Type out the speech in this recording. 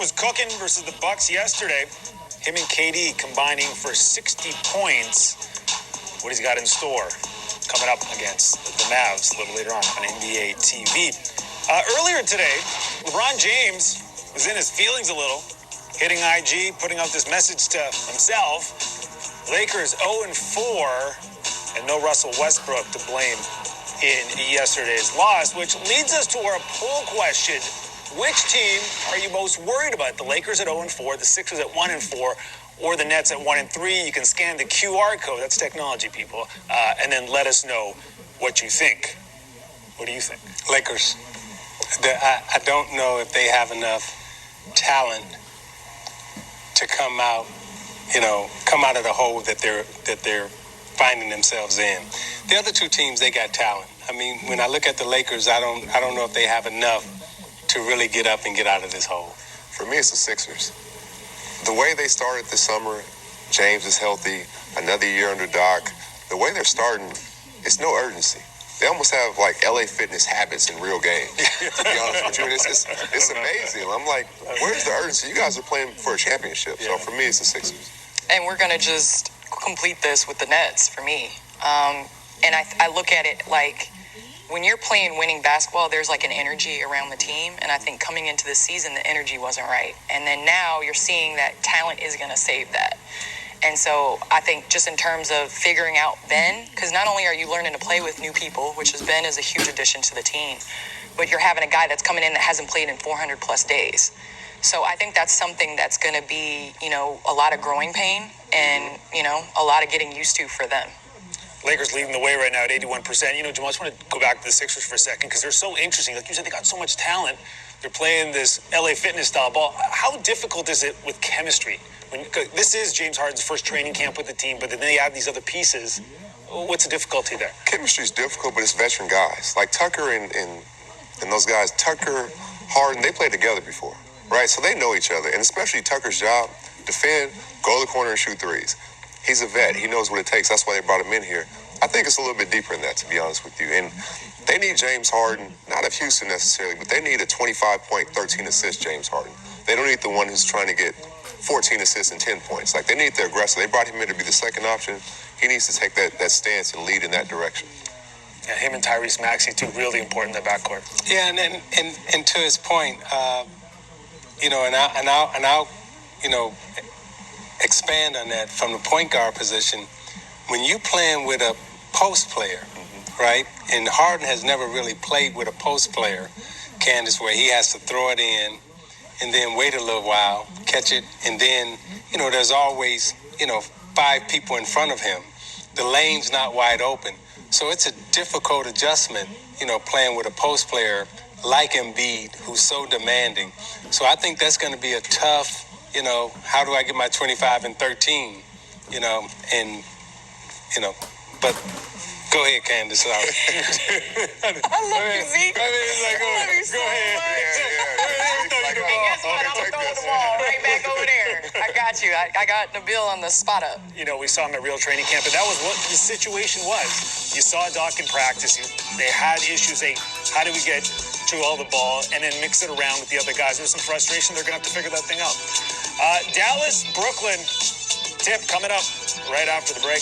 was cooking versus the Bucks yesterday. Him and KD combining for 60 points. What he's got in store coming up against the Mavs a little later on NBA TV. Earlier today, LeBron James was in his feelings a little, hitting IG, putting out this message to himself. Lakers 0-4, and no Russell Westbrook to blame in yesterday's loss, which leads us to our poll question. Which team are you most worried about? The Lakers at 0-4, the Sixers at 1-4, or the Nets at 1-3? You can scan the QR code. That's technology, people. And then let us know what you think. What do you think? Lakers. I don't know if they have enough talent to come out of the hole that they're finding themselves in. The other two teams, they got talent. I mean, when I look at the Lakers, I don't know if they have enough to really get up and get out of this hole. For me, it's the Sixers. The way they started this summer, James is healthy, another year under Doc. The way they're starting, it's no urgency. They almost have like LA Fitness habits in real games, to be honest with you. And it's amazing. I'm like, where's the urgency? You guys are playing for a championship. So for me, it's the Sixers. And we're going to just complete this with the Nets for me. And I look at it like when you're playing winning basketball, there's like an energy around the team. And I think coming into the season, the energy wasn't right. And then now you're seeing that talent is going to save that. And so I think just in terms of figuring out Ben, because not only are you learning to play with new people, which Ben is a huge addition to the team, but you're having a guy that's coming in that hasn't played in 400 plus days. So I think that's something that's going to be, a lot of growing pain and, a lot of getting used to for them. Lakers leading the way right now at 81%. Jamal, I just want to go back to the Sixers for a second because they're so interesting. Like you said, they got so much talent. They're playing this LA Fitness style ball. How difficult is it with chemistry? This is James Harden's first training camp with the team, but then they have these other pieces. What's the difficulty there? Chemistry is difficult, but it's veteran guys. Like Tucker and those guys, Tucker, Harden, they played together before, right? So they know each other, and especially Tucker's job, defend, go to the corner and shoot threes. He's a vet. He knows what it takes. That's why they brought him in here. I think it's a little bit deeper than that, to be honest with you. And they need James Harden, not of Houston necessarily, but they need a 25-point, 13-assist James Harden. They don't need the one who's trying to get 14 assists and 10 points. Like, they need the aggressor. They brought him in to be the second option. He needs to take that stance and lead in that direction. Yeah, him and Tyrese Maxey, too, really important in the backcourt. Yeah, and to his point, and I'll expand on that from the point guard position. When you playing with a post player, right? And Harden has never really played with a post player, Candace, where he has to throw it in and then wait a little while, catch it, and then, there's always, 5 people in front of him. The lane's not wide open. So it's a difficult adjustment, playing with a post player like Embiid, who's so demanding. So I think that's going to be a tough, how do I get my 25 and 13, but go ahead, Candace. I love you, Z. I love you so much. And guess what? I'm throwing the ball right back over there. I got you. I got Nabil on the spot up. We saw him at real training camp, and that was what the situation was. You saw Doc in practice. They had issues. How do we get Joel the ball and then mix it around with the other guys? There's some frustration. They're going to have to figure that thing out. Dallas, Brooklyn, tip coming up right after the break.